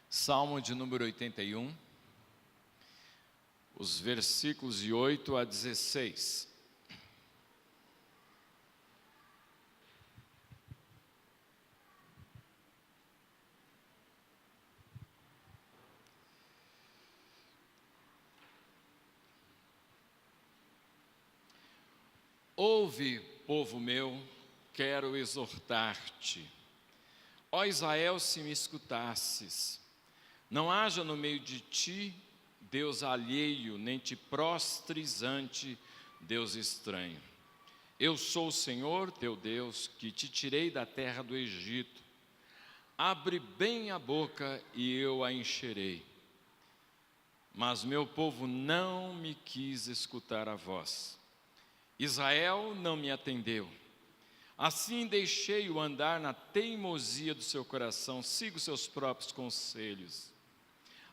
Salmo de número 81, os versículos de 8 a 16. Ouve, povo meu, quero exortar-te. Ó Israel, se me escutasses, não haja no meio de ti Deus alheio, nem te prostres ante Deus estranho. Eu sou o Senhor teu Deus, que te tirei da terra do Egito. Abre bem a boca e eu a encherei. Mas meu povo não me quis escutar a voz. Israel não me atendeu. Assim deixei-o andar na teimosia do seu coração, sigo seus próprios conselhos.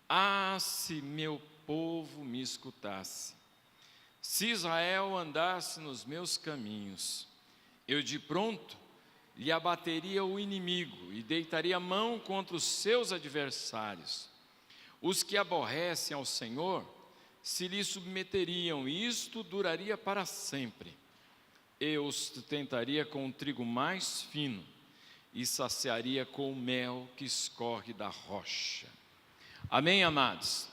Ah, se meu povo me escutasse, se Israel andasse nos meus caminhos, eu de pronto lhe abateria o inimigo e deitaria a mão contra os seus adversários. Os que aborrecem ao Senhor se lhe submeteriam, e isto duraria para sempre. Eu os tentaria com o trigo mais fino e saciaria com o mel que escorre da rocha. Amém, amados?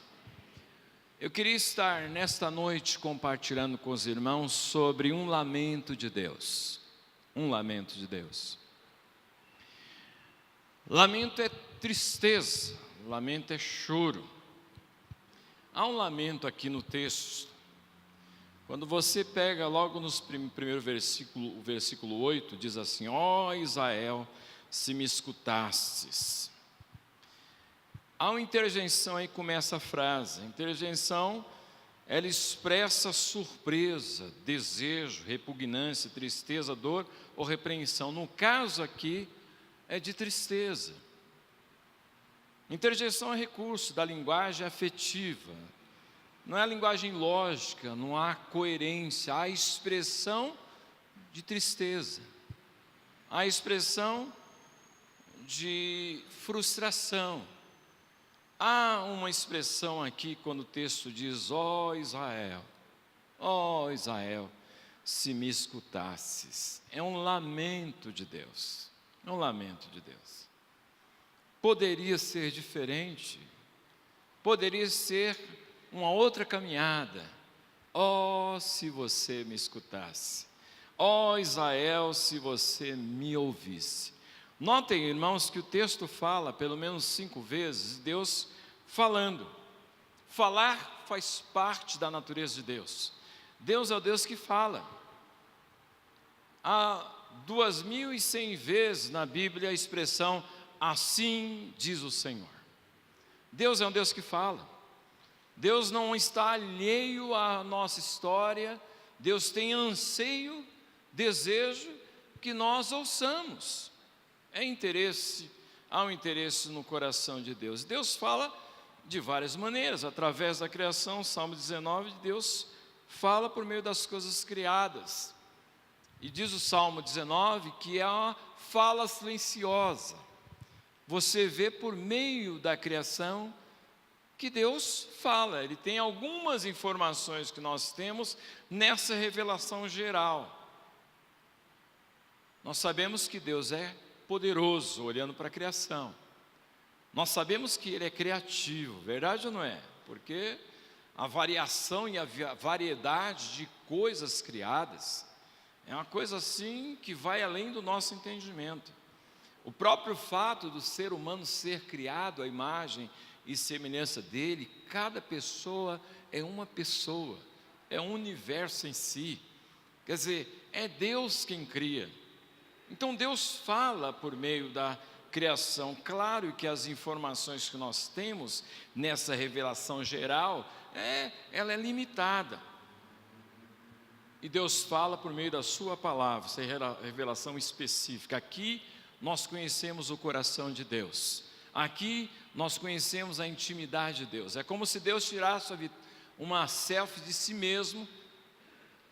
Eu queria estar nesta noite compartilhando com os irmãos sobre um lamento de Deus. Um lamento de Deus. Lamento é tristeza, lamento é choro. Há um lamento aqui no texto. Quando você pega logo no primeiro versículo, o versículo 8, diz assim: ó Israel, se me escutasses. Há uma interjeição aí, começa a frase. A interjeição, ela expressa surpresa, desejo, repugnância, tristeza, dor ou repreensão. No caso aqui, é de tristeza. Interjeição é recurso da linguagem afetiva. Não é a linguagem lógica, não há coerência, há expressão de tristeza. Há expressão de frustração. Há uma expressão aqui quando o texto diz: ó Israel, se me escutasses. É um lamento de Deus, é um lamento de Deus. Poderia ser diferente, poderia ser uma outra caminhada. Ó, se você me escutasse, ó Israel, se você me ouvisse. Notem, irmãos, que o texto fala pelo menos 5 vezes Deus falando. Falar faz parte da natureza de Deus. Deus é o Deus que fala. Há 2100 vezes na Bíblia a expressão assim diz o Senhor. Deus é um Deus que fala. Deus não está alheio à nossa história. Deus tem anseio, desejo que nós ouçamos. Há um interesse no coração de Deus. Deus fala de várias maneiras, através da criação. Salmo 19, Deus fala por meio das coisas criadas. E diz o Salmo 19 que é uma fala silenciosa. Você vê por meio da criação que Deus fala. Ele tem algumas informações que nós temos nessa revelação geral. Nós sabemos que Deus é poderoso, olhando para a criação. Nós sabemos que Ele é criativo, verdade ou não é? Porque a variação e a variedade de coisas criadas é uma coisa assim que vai além do nosso entendimento. O próprio fato do ser humano ser criado à imagem e semelhança dele, cada pessoa é uma pessoa, é um universo em si. Quer dizer, é Deus quem cria. Então Deus fala por meio da criação. Claro que as informações que nós temos nessa revelação geral, ela é limitada. E Deus fala por meio da sua palavra, essa revelação específica. Aqui nós conhecemos o coração de Deus. Aqui nós conhecemos a intimidade de Deus. É como se Deus tirasse uma selfie de si mesmo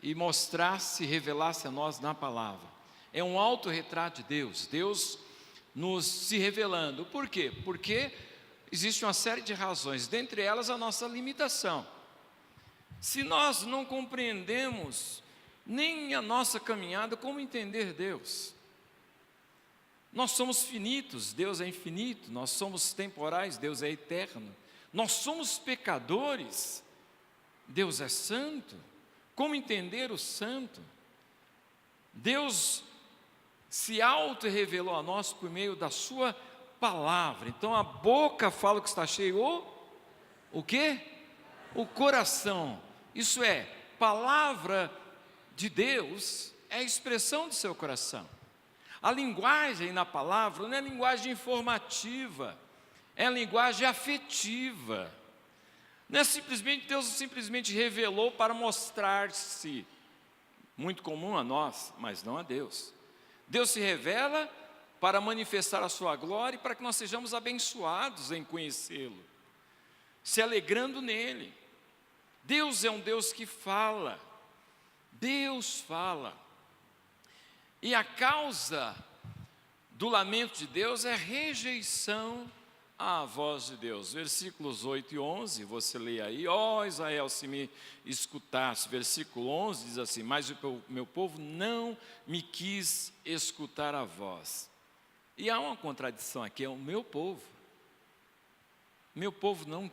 e mostrasse, revelasse a nós na palavra. É um autorretrato de Deus, Deus nos se revelando. Por quê? Porque existe uma série de razões, dentre elas a nossa limitação. Se nós não compreendemos nem a nossa caminhada, como entender Deus? Nós somos finitos, Deus é infinito. Nós somos temporais, Deus é eterno. Nós somos pecadores, Deus é santo. Como entender o santo? Deus se auto-revelou a nós por meio da sua palavra. Então a boca fala o que está cheio, o quê? O coração. Isso é, palavra de Deus é a expressão do seu coração. A linguagem na palavra não é linguagem informativa, é linguagem afetiva. Não é simplesmente, Deus simplesmente revelou para mostrar-se, muito comum a nós, mas não a Deus. Deus se revela para manifestar a sua glória e para que nós sejamos abençoados em conhecê-lo, se alegrando nele. Deus é um Deus que fala, Deus fala. E a causa do lamento de Deus é rejeição à voz de Deus. Versículos 8 e 11, você lê aí: ó Israel, se me escutasse. Versículo 11 diz assim: mas o meu povo não me quis escutar a voz. E há uma contradição aqui, é o meu povo. Meu povo não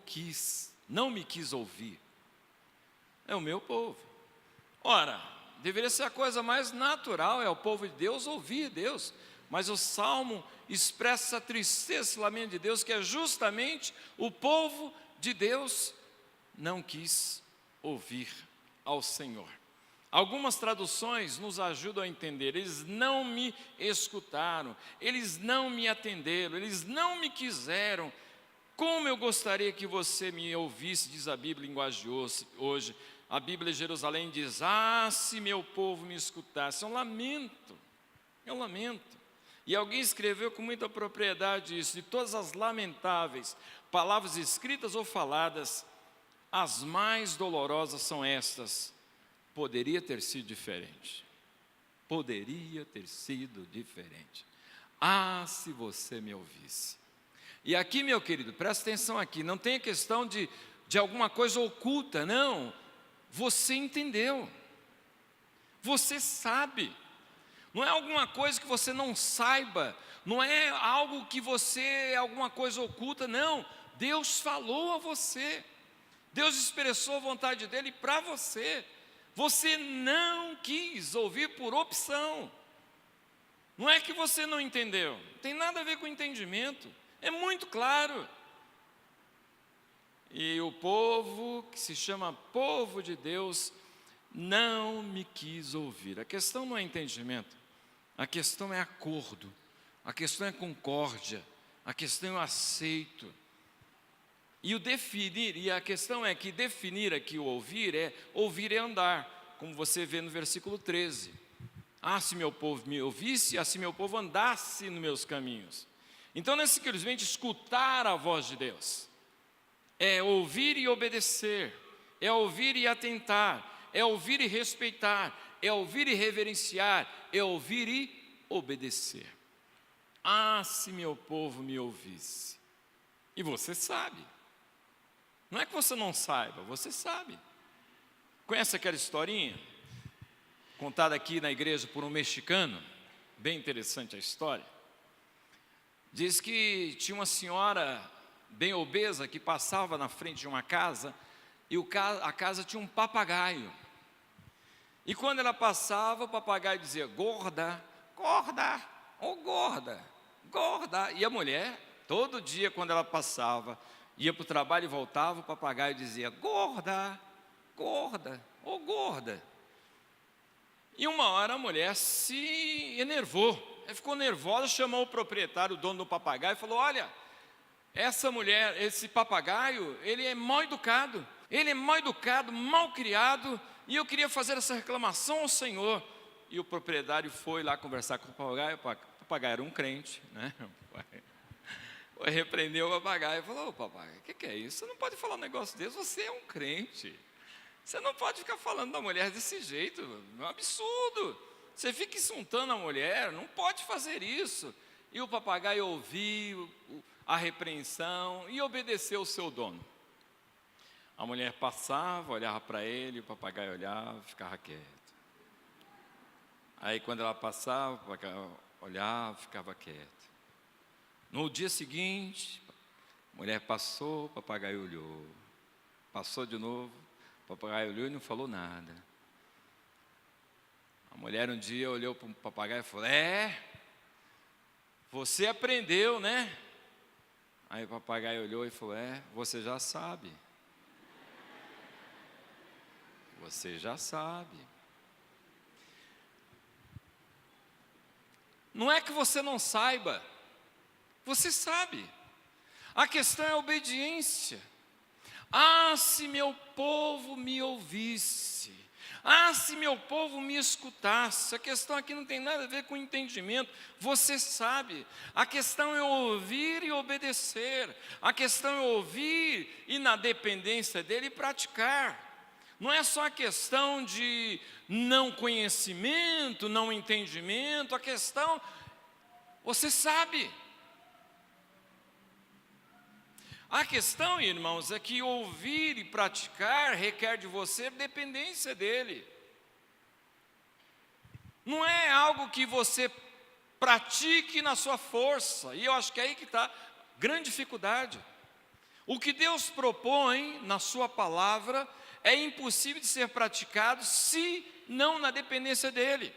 me quis ouvir. É o meu povo. Ora, deveria ser a coisa mais natural, é o povo de Deus ouvir Deus. Mas o Salmo expressa a tristeza, esse lamento de Deus, que é justamente o povo de Deus não quis ouvir ao Senhor. Algumas traduções nos ajudam a entender: eles não me escutaram, eles não me atenderam, eles não me quiseram. Como eu gostaria que você me ouvisse, diz a Bíblia, linguagem hoje. A Bíblia de Jerusalém diz: ah, se meu povo me escutasse. É um lamento, é um lamento. E alguém escreveu com muita propriedade isso: de todas as lamentáveis palavras escritas ou faladas, as mais dolorosas são estas: poderia ter sido diferente. Poderia ter sido diferente. Ah, se você me ouvisse. E aqui, meu querido, presta atenção aqui, não tem a questão de alguma coisa oculta, não. Você entendeu, você sabe. Não é alguma coisa que você não saiba, não é algo que você, alguma coisa oculta, não. Deus falou a você, Deus expressou a vontade dEle para você. Você não quis ouvir por opção. Não é que você não entendeu, não tem nada a ver com entendimento, é muito claro. E o povo, que se chama povo de Deus, não me quis ouvir. A questão não é entendimento, a questão é acordo, a questão é concórdia, a questão é o aceito. E o definir, e a questão é que definir aqui o ouvir é andar, como você vê no versículo 13. Ah, se meu povo me ouvisse, assim meu povo andasse nos meus caminhos. Então não é simplesmente escutar a voz de Deus, é ouvir e obedecer, é ouvir e atentar, é ouvir e respeitar, é ouvir e reverenciar, é ouvir e obedecer. Ah, se meu povo me ouvisse. E você sabe, não é que você não saiba, você sabe. Conhece aquela historinha contada aqui na igreja por um mexicano? Bem interessante a história. Diz que tinha uma senhora bem obesa que passava na frente de uma casa, e a casa tinha um papagaio. E quando ela passava, o papagaio dizia: gorda, gorda, oh gorda, gorda. E a mulher, todo dia quando ela passava, ia para o trabalho e voltava, o papagaio dizia: gorda, gorda, oh gorda. E uma hora a mulher se enervou, ela ficou nervosa, chamou o proprietário, o dono do papagaio, e falou: olha, essa mulher, esse papagaio, ele é mal educado, mal criado, e eu queria fazer essa reclamação ao Senhor. E o proprietário foi lá conversar com o papagaio era um crente, né? repreendeu o papagaio e falou: ô papagaio, o que é isso? Você não pode falar um negócio desse, você é um crente. Você não pode ficar falando da mulher desse jeito, é um absurdo. Você fica insultando a mulher, não pode fazer isso. E o papagaio ouviu a repreensão e obedeceu o seu dono. A mulher passava, olhava para ele, o papagaio olhava, ficava quieto. Aí quando ela passava, o papagaio olhava, ficava quieto. No dia seguinte, a mulher passou, o papagaio olhou. Passou de novo, o papagaio olhou e não falou nada. A mulher um dia olhou para o papagaio e falou: você aprendeu, né? Aí o papagaio olhou e falou: você já sabe. Você já sabe. Não é que você não saiba, você sabe. A questão é a obediência. Ah, se meu povo me ouvisse. Ah, se meu povo me escutasse. A questão aqui não tem nada a ver com entendimento, você sabe. A questão é ouvir e obedecer. A questão é ouvir e, na dependência dele, praticar. Não é só a questão de não conhecimento, não entendimento. A questão, você sabe. A questão, irmãos, é que ouvir e praticar requer de você dependência dele. Não é algo que você pratique na sua força, e eu acho que é aí que está a grande dificuldade. O que Deus propõe na sua palavra é impossível de ser praticado se não na dependência dele.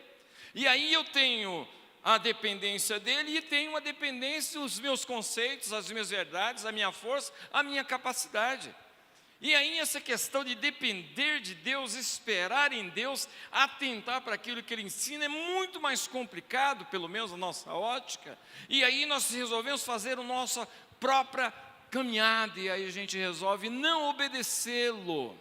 E aí eu tenho a dependência dele e tenho a dependência dos meus conceitos, as minhas verdades, a minha força, a minha capacidade. E aí essa questão de depender de Deus, esperar em Deus, atentar para aquilo que Ele ensina é muito mais complicado, pelo menos na nossa ótica. E aí nós resolvemos fazer a nossa própria caminhada e aí a gente resolve não obedecê-lo.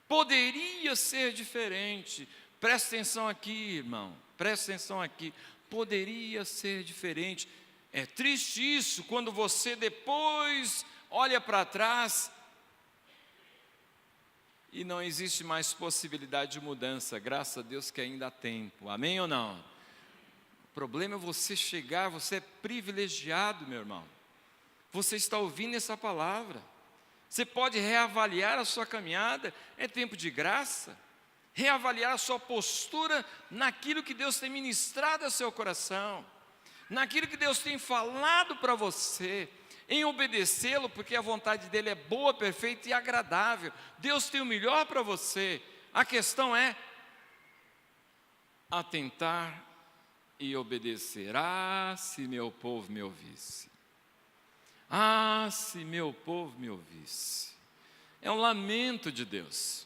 Poderia ser diferente. Presta atenção aqui, irmão. Presta atenção aqui. Poderia ser diferente. É triste isso quando você depois olha para trás e não existe mais possibilidade de mudança. Graças a Deus que ainda há tempo. Amém ou não? O problema é você chegar, você é privilegiado, meu irmão. Você está ouvindo essa palavra. Você pode reavaliar a sua caminhada, é tempo de graça. Reavaliar a sua postura naquilo que Deus tem ministrado ao seu coração, naquilo que Deus tem falado para você, em obedecê-lo, porque a vontade dele é boa, perfeita e agradável. Deus tem o melhor para você. A questão é atentar e obedecer. Ah, se meu povo me ouvisse. Ah, se meu povo me ouvisse. É um lamento de Deus.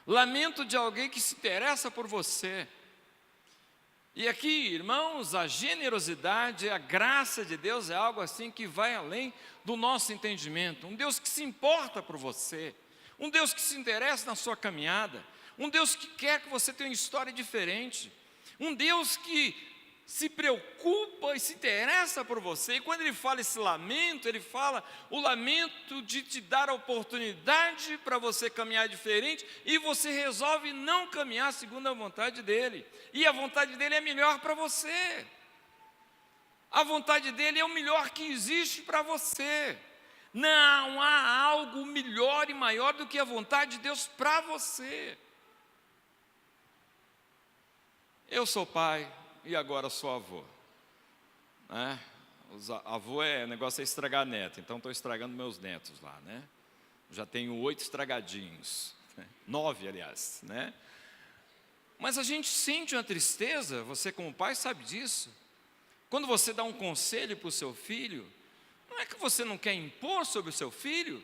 Lamento de alguém que se interessa por você. E aqui, irmãos, a generosidade, a graça de Deus é algo assim que vai além do nosso entendimento. Um Deus que se importa por você. Um Deus que se interessa na sua caminhada. Um Deus que quer que você tenha uma história diferente. Um Deus que se preocupa e se interessa por você. E quando ele fala esse lamento, ele fala o lamento de te dar a oportunidade para você caminhar diferente, e você resolve não caminhar segundo a vontade dele. E a vontade dele é melhor para você. A vontade dele é o melhor que existe para você. Não há algo melhor e maior do que a vontade de Deus para você. Eu sou pai e agora sou avô, né? Avô negócio é estragar neto, então estou estragando meus netos lá, né? Já tenho 8 estragadinhos, 9 aliás, né? Mas a gente sente uma tristeza, você como pai sabe disso. Quando você dá um conselho para o seu filho, não é que você não quer impor sobre o seu filho,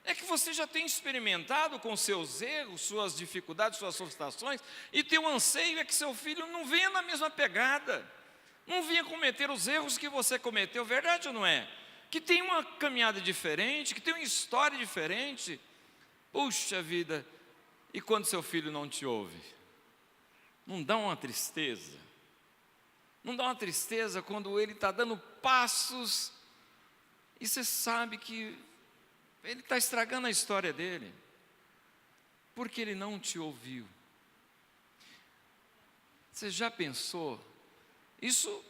é que você já tem experimentado com seus erros, suas dificuldades, suas frustrações, e teu anseio é que seu filho não venha na mesma pegada, não venha cometer os erros que você cometeu, verdade ou não é? Que tem uma caminhada diferente, que tem uma história diferente. Puxa vida, e quando seu filho não te ouve? Não dá uma tristeza? Não dá uma tristeza quando ele está dando passos e você sabe que ele está estragando a história dele, porque ele não te ouviu. Você já pensou? Isso,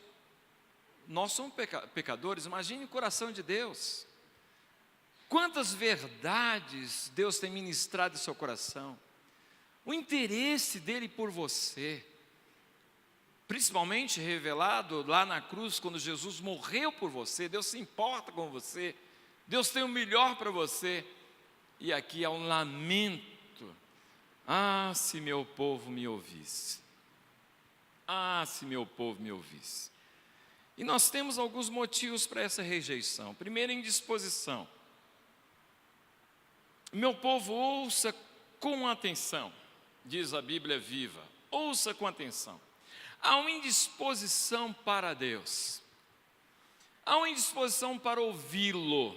nós somos pecadores, imagine o coração de Deus. Quantas verdades Deus tem ministrado em seu coração, o interesse dele por você, principalmente revelado lá na cruz, quando Jesus morreu por você. Deus se importa com você, Deus tem o melhor para você, e aqui há um lamento: ah, se meu povo me ouvisse, ah, se meu povo me ouvisse. E nós temos alguns motivos para essa rejeição. Primeiro, indisposição. Meu povo, ouça com atenção, diz a Bíblia Viva, ouça com atenção. Há uma indisposição para Deus, há uma indisposição para ouvi-lo.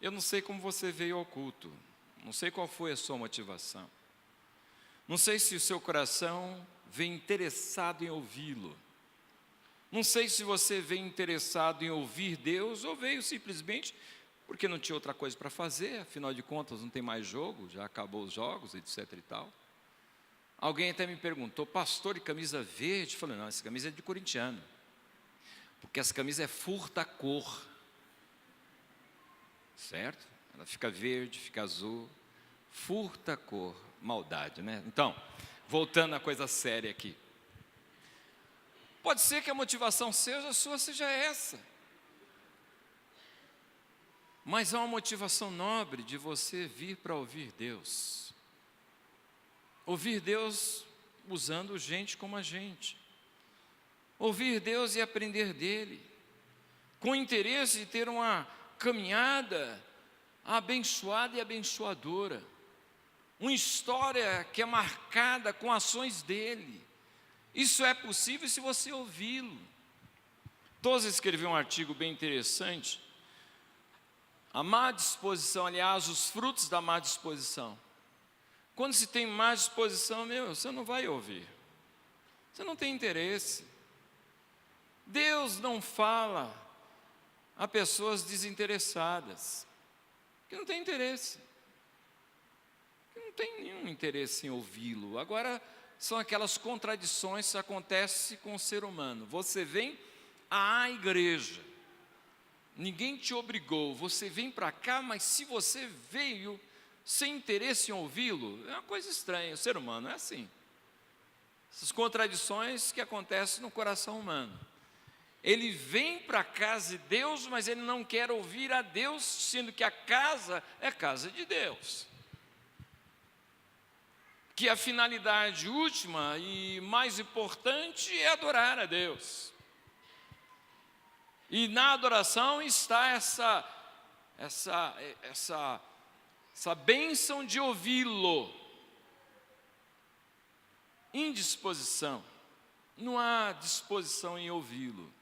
Eu não sei como você veio ao culto, não sei qual foi a sua motivação, não sei se o seu coração vem interessado em ouvi-lo, não sei se você veio interessado em ouvir Deus ou veio simplesmente porque não tinha outra coisa para fazer, afinal de contas não tem mais jogo, já acabou os jogos, etc e tal. Alguém até me perguntou: pastor, de camisa verde? Eu falei: não, essa camisa é de corintiano, porque essa camisa é furta-cor, certo? Ela fica verde, fica azul, furta-cor, maldade, né? Então, voltando à coisa séria aqui, pode ser que a motivação sua seja essa, mas há uma motivação nobre de você vir para ouvir Deus. Ouvir Deus usando gente como a gente. Ouvir Deus e aprender dEle, com interesse de ter uma caminhada abençoada e abençoadora. Uma história que é marcada com ações dEle. Isso é possível se você ouvi-lo. Todos escreveram um artigo bem interessante. A má disposição, aliás, os frutos da má disposição. Quando se tem má disposição, você não vai ouvir, você não tem interesse. Deus não fala a pessoas desinteressadas, que não tem interesse, que não tem nenhum interesse em ouvi-lo. Agora, são aquelas contradições que acontecem com o ser humano. Você vem à igreja, ninguém te obrigou, você vem para cá, mas se você veio sem interesse em ouvi-lo, é uma coisa estranha. O ser humano é assim. Essas contradições que acontecem no coração humano. Ele vem para a casa de Deus, mas ele não quer ouvir a Deus, sendo que a casa é casa de Deus. Que a finalidade última e mais importante é adorar a Deus. E na adoração está essa bênção de ouvi-lo. Indisposição. Não há disposição em ouvi-lo.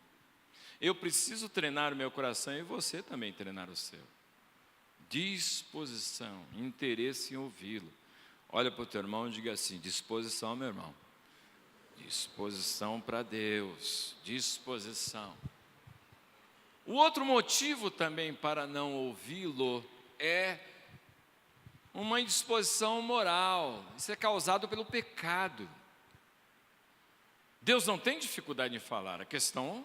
Eu preciso treinar o meu coração e você também treinar o seu. Disposição, interesse em ouvi-lo. Olha para o teu irmão e diga assim: disposição, meu irmão. Disposição para Deus. Disposição. O outro motivo também para não ouvi-lo é uma indisposição moral. Isso é causado pelo pecado. Deus não tem dificuldade em falar, a questão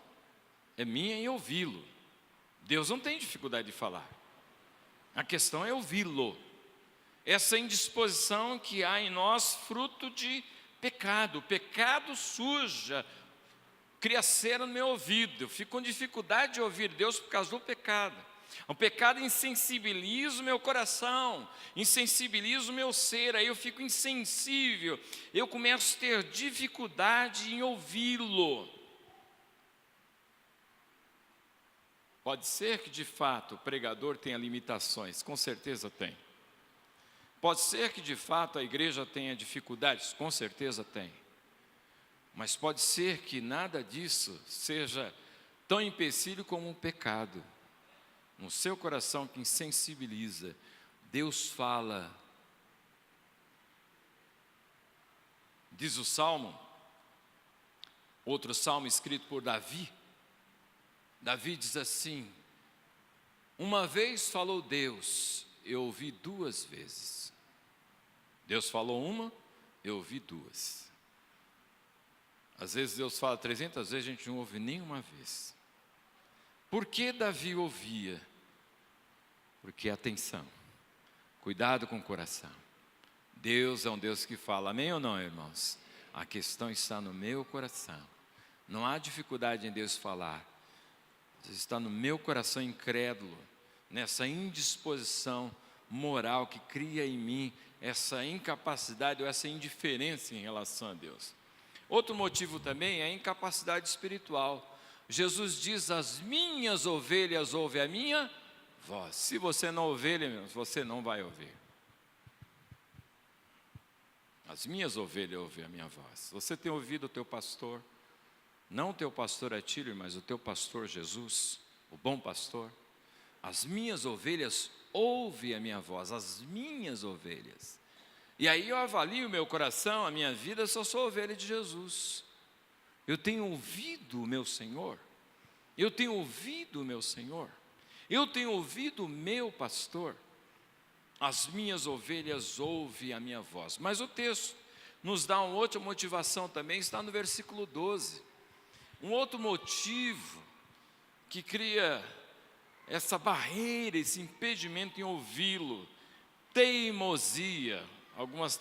é minha em ouvi-lo. Deus não tem dificuldade de falar, a questão é ouvi-lo. Essa indisposição que há em nós, fruto de pecado. O pecado suja, cria cera no meu ouvido. Eu fico com dificuldade de ouvir Deus por causa do pecado. O pecado insensibiliza o meu coração, insensibiliza o meu ser, aí eu fico insensível, eu começo a ter dificuldade em ouvi-lo. Pode ser que de fato o pregador tenha limitações, com certeza tem. Pode ser que de fato a igreja tenha dificuldades, com certeza tem. Mas pode ser que nada disso seja tão empecilho como um pecado no seu coração que insensibiliza. Deus fala. Diz o Salmo, outro salmo escrito por Davi, Davi diz assim: uma vez falou Deus, eu ouvi 2 vezes. Deus falou uma, eu ouvi 2. Às vezes Deus fala 300 vezes, a gente não ouve nenhuma vez. Por que Davi ouvia? Porque atenção, cuidado com o coração. Deus é um Deus que fala, amém ou não, irmãos? A questão está no meu coração. Não há dificuldade em Deus falar. Está no meu coração incrédulo, nessa indisposição moral que cria em mim essa incapacidade ou essa indiferença em relação a Deus. Outro motivo também é a incapacidade espiritual. Jesus diz: as minhas ovelhas ouvem a minha voz. Se você não é ovelha, você não vai ouvir. As minhas ovelhas ouvem a minha voz. Você tem ouvido o teu pastor? Não o teu pastor Atílio, mas o teu pastor Jesus, o bom pastor. As minhas ovelhas ouvem a minha voz, as minhas ovelhas. E aí eu avalio o meu coração, a minha vida, se eu sou ovelha de Jesus. Eu tenho ouvido o meu Senhor, eu tenho ouvido o meu Senhor, eu tenho ouvido o meu pastor. As minhas ovelhas ouvem a minha voz. Mas o texto nos dá uma outra motivação também, está no versículo 12. Um outro motivo que cria essa barreira, esse impedimento em ouvi-lo: teimosia. Algumas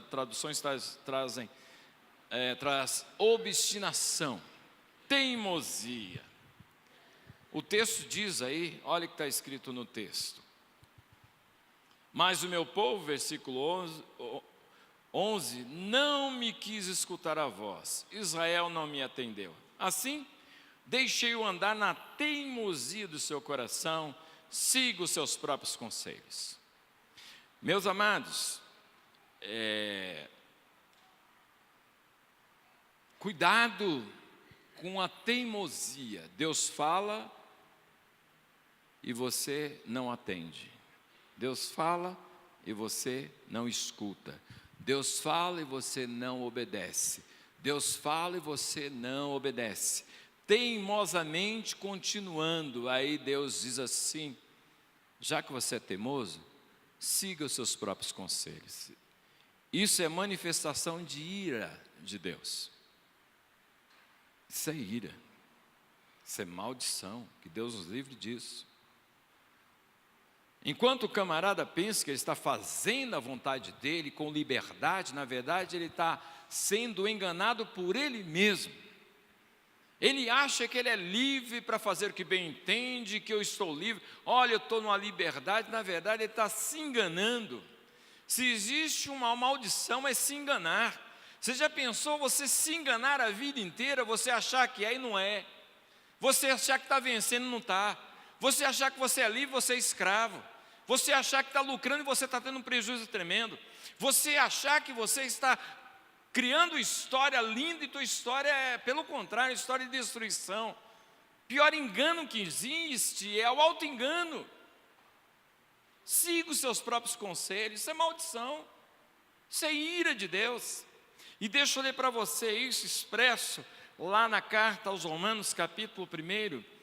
traduções traz obstinação, teimosia. O texto diz aí, olha o que está escrito no texto: mas o meu povo, versículo 11, não me quis escutar a voz, Israel não me atendeu. Assim, deixei-o andar na teimosia do seu coração, siga os seus próprios conselhos. Meus amados, cuidado com a teimosia. Deus fala e você não atende. Deus fala e você não escuta. Deus fala e você não obedece. Deus fala e você não obedece. Teimosamente continuando, aí Deus diz assim: já que você é teimoso, siga os seus próprios conselhos. Isso é manifestação de ira de Deus. Isso é ira. Isso é maldição. Que Deus nos livre disso. Enquanto o camarada pensa que ele está fazendo a vontade dele com liberdade, na verdade ele está sendo enganado por ele mesmo. Ele acha que ele é livre para fazer o que bem entende, que eu estou livre. Olha, eu estou numa liberdade, na verdade ele está se enganando. Se existe uma maldição, é se enganar. Você já pensou você se enganar a vida inteira, você achar que é e não é? Você achar que está vencendo e não está? Você achar que você é livre, você é escravo? Você achar que está lucrando e você está tendo um prejuízo tremendo? Você achar que você está criando história linda e tua história é, pelo contrário, história de destruição. Pior engano que existe é o auto-engano. Siga os seus próprios conselhos, isso é maldição, isso é ira de Deus. E deixa eu ler para você isso expresso lá na carta aos Romanos, capítulo 1,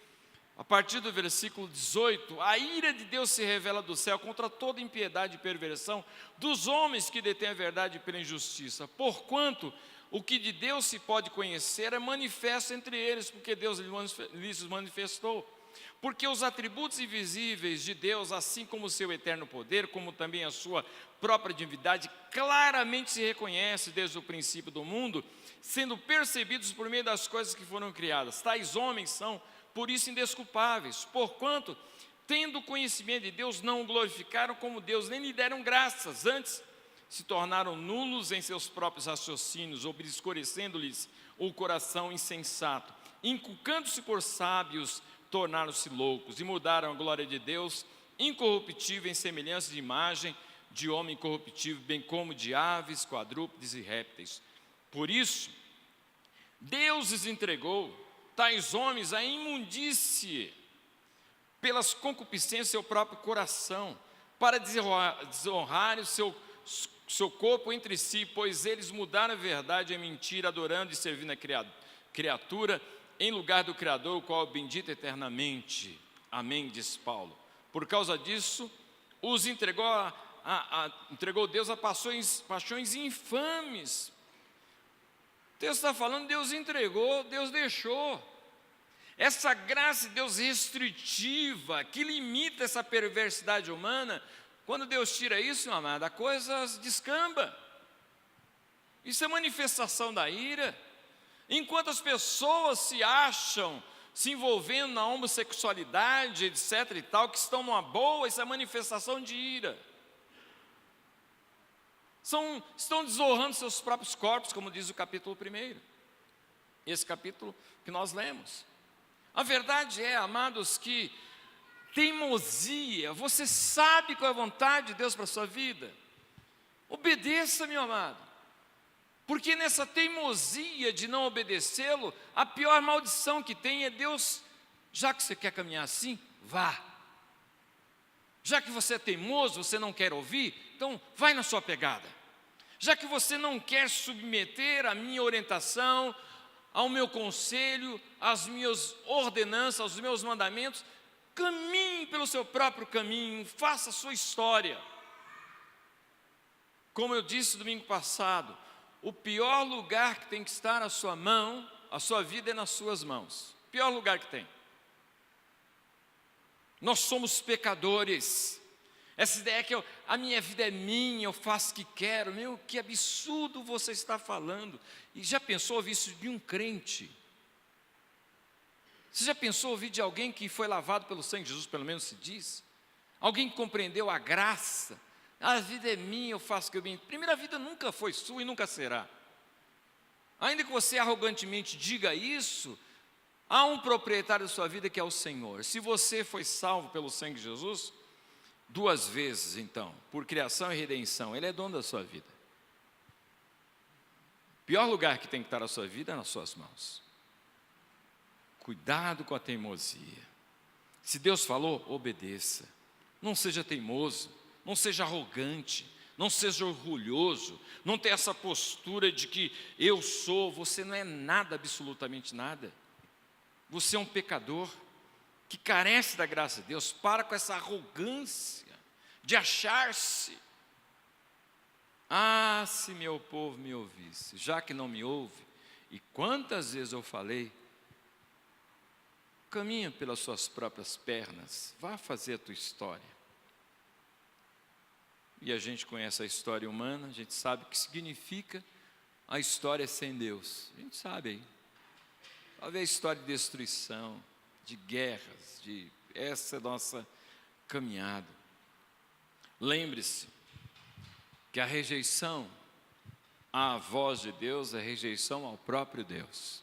a partir do versículo 18. A ira de Deus se revela do céu contra toda impiedade e perversão dos homens que detêm a verdade pela injustiça. Porquanto o que de Deus se pode conhecer é manifesto entre eles, porque Deus lhes manifestou. Porque os atributos invisíveis de Deus, assim como o seu eterno poder, como também a sua própria divindade, claramente se reconhece desde o princípio do mundo, sendo percebidos por meio das coisas que foram criadas. Tais homens são, por isso, indesculpáveis, porquanto, tendo conhecimento de Deus, não o glorificaram como Deus, nem lhe deram graças, antes se tornaram nulos em seus próprios raciocínios, obscurecendo-lhes o coração insensato, inculcando-se por sábios, tornaram-se loucos, e mudaram a glória de Deus, incorruptível em semelhança de imagem, de homem incorruptível, bem como de aves, quadrúpedes e répteis. Por isso, Deus lhes entregou tais homens à imundície, pelas concupiscências do seu próprio coração, para desonrarem o seu corpo entre si, pois eles mudaram a verdade em mentira, adorando e servindo a criatura, em lugar do Criador, o qual é bendito eternamente. Amém, diz Paulo. Por causa disso, os entregou entregou Deus a paixões infames. O texto está falando, Deus entregou, Deus deixou. Essa graça de Deus restritiva, que limita essa perversidade humana, quando Deus tira isso, meu amado, a coisa descamba. Isso é manifestação da ira. Enquanto as pessoas se acham se envolvendo na homossexualidade, etc. e tal, que estão numa boa, isso é manifestação de ira. Estão desonrando seus próprios corpos, como diz o capítulo 1. Esse capítulo que nós lemos. A verdade é, amados, que teimosia, você sabe qual é a vontade de Deus para a sua vida? Obedeça, meu amado. Porque nessa teimosia de não obedecê-lo, a pior maldição que tem é Deus, já que você quer caminhar assim, vá. Já que você é teimoso, você não quer ouvir, então vai na sua pegada. Já que você não quer submeter a minha orientação, ao meu conselho, às minhas ordenanças, aos meus mandamentos, caminhe pelo seu próprio caminho, faça a sua história. Como eu disse domingo passado, o pior lugar que tem que estar a sua mão, a sua vida é nas suas mãos. Pior lugar que tem. Nós somos pecadores. Essa ideia que a minha vida é minha, eu faço o que quero. Meu, que absurdo você está falando. E já pensou ouvir isso de um crente? Você já pensou ouvir de alguém que foi lavado pelo sangue de Jesus, pelo menos se diz? Alguém que compreendeu a graça? A vida é minha, eu faço o que eu bem. Primeira, a vida nunca foi sua e nunca será. Ainda que você arrogantemente diga isso, há um proprietário da sua vida que é o Senhor. Se você foi salvo pelo sangue de Jesus, 2 vezes então, por criação e redenção, Ele é dono da sua vida. O pior lugar que tem que estar a sua vida é nas suas mãos. Cuidado com a teimosia. Se Deus falou, obedeça. Não seja teimoso, não seja arrogante, não seja orgulhoso, não tenha essa postura de que eu sou, você não é nada, absolutamente nada. Você é um pecador que carece da graça de Deus. Para com essa arrogância de achar-se. Ah, se meu povo me ouvisse, já que não me ouve, e quantas vezes eu falei, caminha pelas suas próprias pernas, vá fazer a tua história. E a gente conhece a história humana, a gente sabe o que significa a história sem Deus. A gente sabe aí. Talvez a história de destruição, de guerras, essa é a nossa caminhada. Lembre-se que a rejeição à voz de Deus é rejeição ao próprio Deus.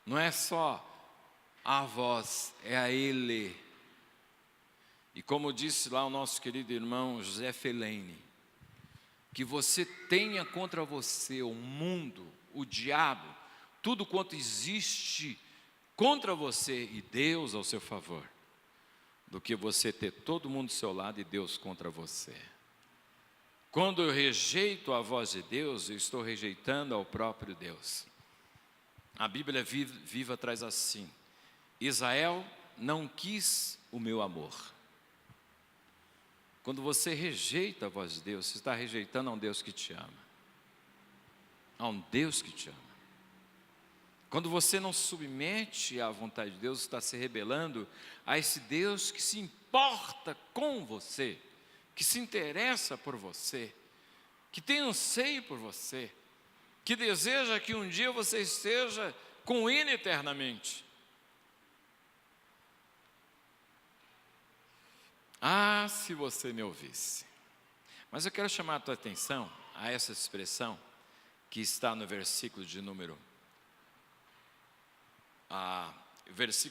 Não é só a voz, é a Ele. E como disse lá o nosso querido irmão José Felene, que você tenha contra você o mundo, o diabo, tudo quanto existe contra você e Deus ao seu favor, do que você ter todo mundo do seu lado e Deus contra você. Quando eu rejeito a voz de Deus, eu estou rejeitando ao próprio Deus. A Bíblia viva traz assim: Israel não quis o meu amor. Quando você rejeita a voz de Deus, você está rejeitando a um Deus que te ama. A um Deus que te ama. Quando você não submete à vontade de Deus, está se rebelando a esse Deus que se importa com você, que se interessa por você, que tem anseio por você, que deseja que um dia você esteja com Ele eternamente. Ah, se você me ouvisse. Mas eu quero chamar a tua atenção a essa expressão que está no versículo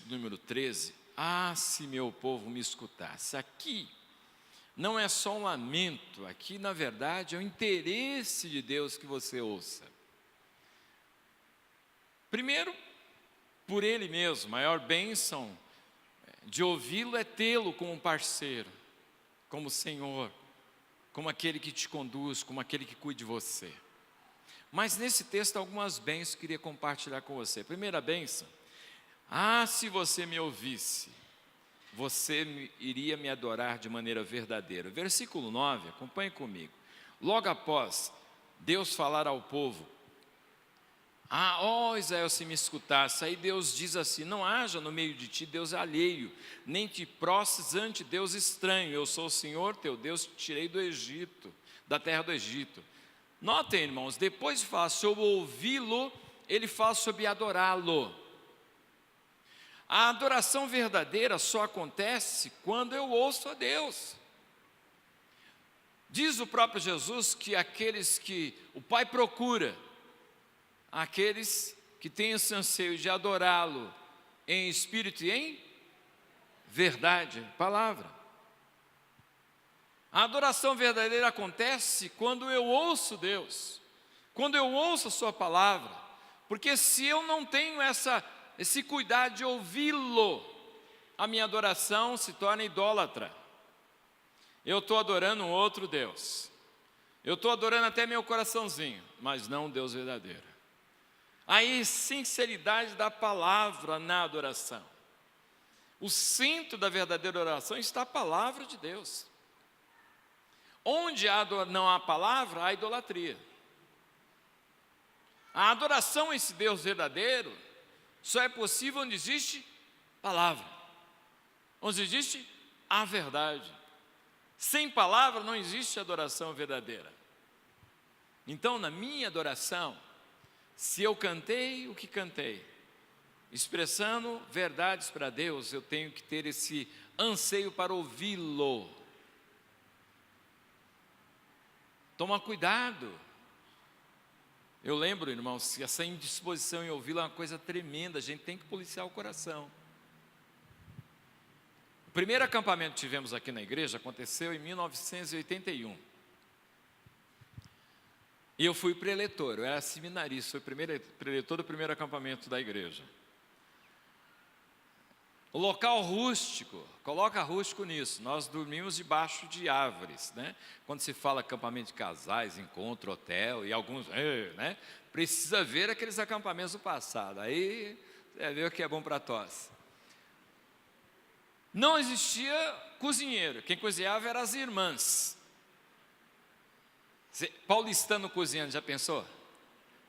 número 13. Ah, se meu povo me escutasse. Aqui não é só um lamento, aqui na verdade é o interesse de Deus que você ouça. Primeiro, por Ele mesmo, maior bênção de ouvi-lo é tê-lo como parceiro, como Senhor, como aquele que te conduz, como aquele que cuida de você. Mas nesse texto, algumas bênçãos que eu queria compartilhar com você. Primeira bênção: se você me ouvisse, você iria me adorar de maneira verdadeira. Versículo 9, acompanhe comigo. Logo após Deus falar ao povo: ó Israel, se me escutasse. Aí Deus diz assim: não haja no meio de ti Deus alheio, nem te prostres ante Deus estranho. Eu sou o Senhor teu Deus, te tirei do Egito, da terra do Egito. Notem, irmãos, depois de falar sobre ouvi-lo, ele fala sobre adorá-lo. A adoração verdadeira só acontece quando eu ouço a Deus. Diz o próprio Jesus que aqueles que o Pai procura, aqueles que têm esse anseio de adorá-lo em espírito e em verdade, palavra. A adoração verdadeira acontece quando eu ouço Deus, quando eu ouço a sua palavra, porque se eu não tenho esse cuidado de ouvi-lo, a minha adoração se torna idólatra. Eu estou adorando um outro Deus, eu estou adorando até meu coraçãozinho, mas não um Deus verdadeiro. A sinceridade da palavra na adoração. O centro da verdadeira oração está a palavra de Deus. Onde não há palavra, há idolatria. A adoração a esse Deus verdadeiro só é possível onde existe palavra, onde existe a verdade. Sem palavra não existe adoração verdadeira. Então, na minha adoração, se eu cantei o que cantei, expressando verdades para Deus, eu tenho que ter esse anseio para ouvi-lo. Toma cuidado. Eu lembro, irmãos, que essa indisposição em ouvi-lo é uma coisa tremenda, a gente tem que policiar o coração. O primeiro acampamento que tivemos aqui na igreja aconteceu em 1981. E eu fui preletor, eu era seminarista, fui preletor do primeiro acampamento da igreja. O local rústico, coloca rústico nisso, nós dormimos debaixo de árvores, né? Quando se fala acampamento de casais, encontro, hotel, e alguns, né? Precisa ver aqueles acampamentos do passado, aí você vai ver o que é bom para tosse. Não existia cozinheiro, quem cozinhava eram as irmãs. Paulistano cozinhando, já pensou?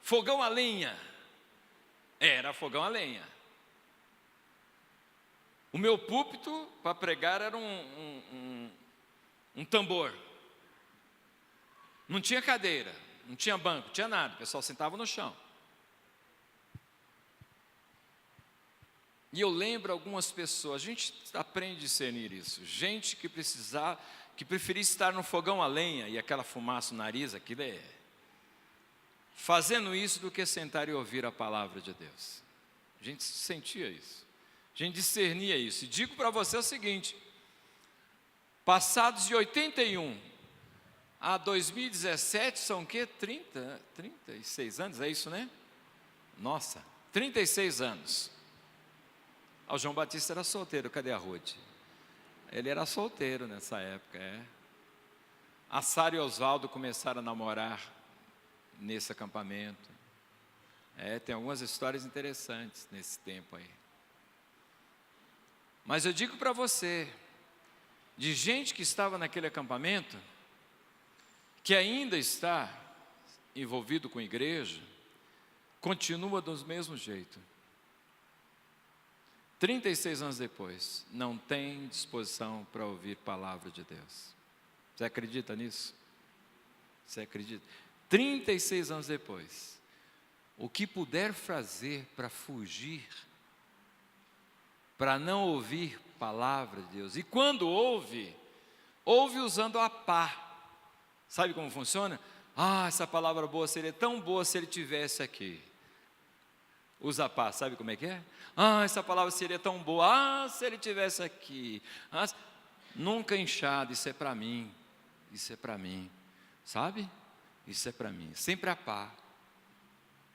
Fogão a lenha, era fogão a lenha. O meu púlpito para pregar era um tambor. Não tinha cadeira, não tinha banco, não tinha nada, o pessoal sentava no chão. E eu lembro algumas pessoas, a gente aprende a discernir isso, gente que preferia estar no fogão a lenha e aquela fumaça no nariz, aquilo fazendo isso do que sentar e ouvir a palavra de Deus. A gente sentia isso. A gente discernia isso. E digo para você o seguinte: passados de 81 a 2017, são o quê? 36 anos, é isso, né? Nossa, 36 anos. O João Batista era solteiro, cadê a Ruth? Ele era solteiro nessa época, A Sara e Oswaldo começaram a namorar nesse acampamento. Tem algumas histórias interessantes nesse tempo aí. Mas eu digo para você, de gente que estava naquele acampamento, que ainda está envolvido com a igreja, continua do mesmo jeito. 36 anos depois, não tem disposição para ouvir palavra de Deus. Você acredita nisso? Você acredita? 36 anos depois, o que puder fazer para fugir, para não ouvir palavra de Deus. E quando ouve usando a pá. Sabe como funciona? Essa palavra boa seria tão boa se ele tivesse aqui. Usa a pá, sabe como é que é? Essa palavra seria tão boa, se ele tivesse aqui. Nunca inchado, isso é para mim. Isso é para mim. Sabe? Isso é para mim. Sempre a pá.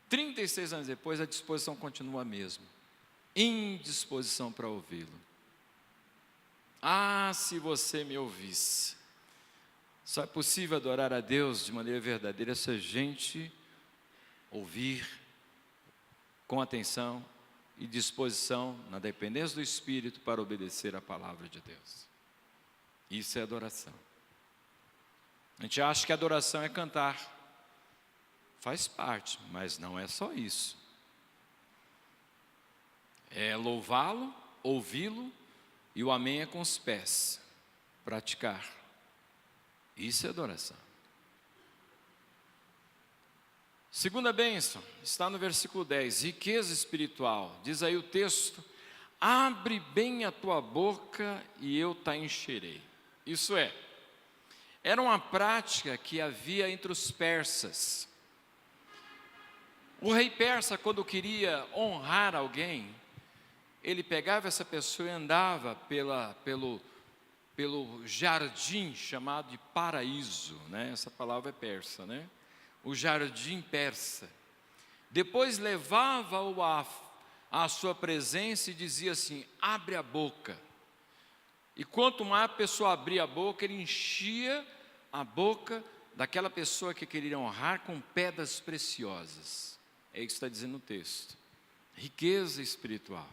36 anos depois, a disposição continua a mesma. Indisposição para ouvi-lo. Se você me ouvisse. Só é possível adorar a Deus de maneira verdadeira se a gente ouvir com atenção e disposição, na dependência do Espírito, para obedecer a palavra de Deus. Isso é adoração. A gente acha que adoração é cantar. Faz parte, mas não é só isso. É louvá-lo, ouvi-lo, e o amém é com os pés. Praticar. Isso é adoração. Segunda bênção, está no versículo 10, riqueza espiritual. Diz aí o texto: abre bem a tua boca e eu te encherei. Isso é, era uma prática que havia entre os persas. O rei persa, quando queria honrar alguém, ele pegava essa pessoa e andava pelo jardim chamado de paraíso, né? Essa palavra é persa, né? O jardim persa. Depois levava-o à sua presença e dizia assim: abre a boca. E quanto mais a pessoa abria a boca, ele enchia a boca daquela pessoa que queria honrar com pedras preciosas. É isso que está dizendo o texto. Riqueza espiritual.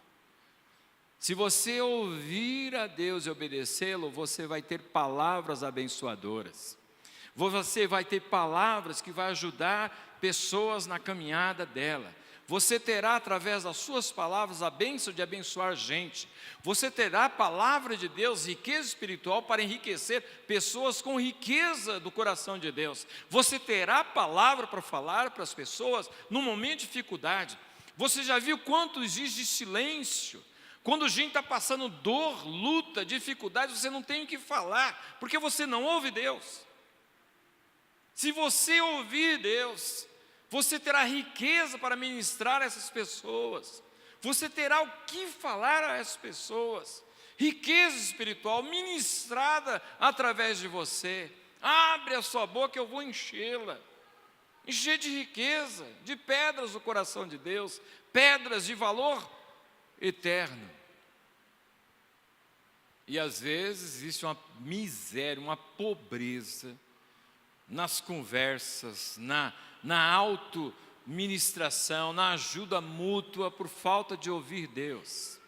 Se você ouvir a Deus e obedecê-lo, você vai ter palavras abençoadoras. Você vai ter palavras que vai ajudar pessoas na caminhada dela. Você terá, através das suas palavras, a bênção de abençoar gente. Você terá a palavra de Deus, riqueza espiritual, para enriquecer pessoas com riqueza do coração de Deus. Você terá a palavra para falar para as pessoas no momento de dificuldade. Você já viu quanto existe de silêncio? Quando a gente está passando dor, luta, dificuldade, você não tem o que falar, porque você não ouve Deus. Se você ouvir Deus, você terá riqueza para ministrar a essas pessoas. Você terá o que falar a essas pessoas. Riqueza espiritual ministrada através de você. Abre a sua boca, eu vou enchê-la. Encher de riqueza, de pedras do coração de Deus, pedras de valor eterno. E às vezes existe uma miséria, uma pobreza nas conversas, na auto-ministração, na ajuda mútua por falta de ouvir Deus.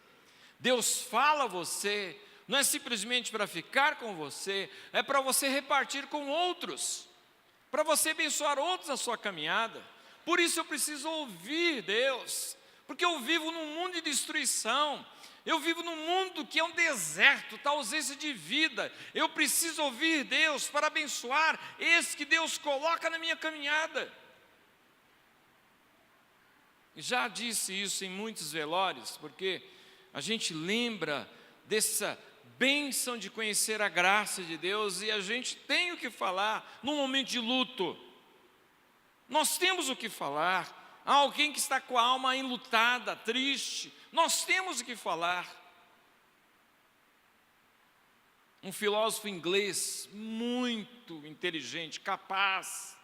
Deus fala a você, não é simplesmente para ficar com você, é para você repartir com outros, para você abençoar outros na sua caminhada. Por isso eu preciso ouvir Deus, porque eu vivo num mundo de destruição. Eu vivo num mundo que é um deserto, está ausência de vida. Eu preciso ouvir Deus para abençoar esse que Deus coloca na minha caminhada. Já disse isso em muitos velórios, porque a gente lembra dessa bênção de conhecer a graça de Deus e a gente tem o que falar num momento de luto. Nós temos o que falar. Há alguém que está com a alma enlutada, triste, nós temos o que falar. Um filósofo inglês muito inteligente, capaz,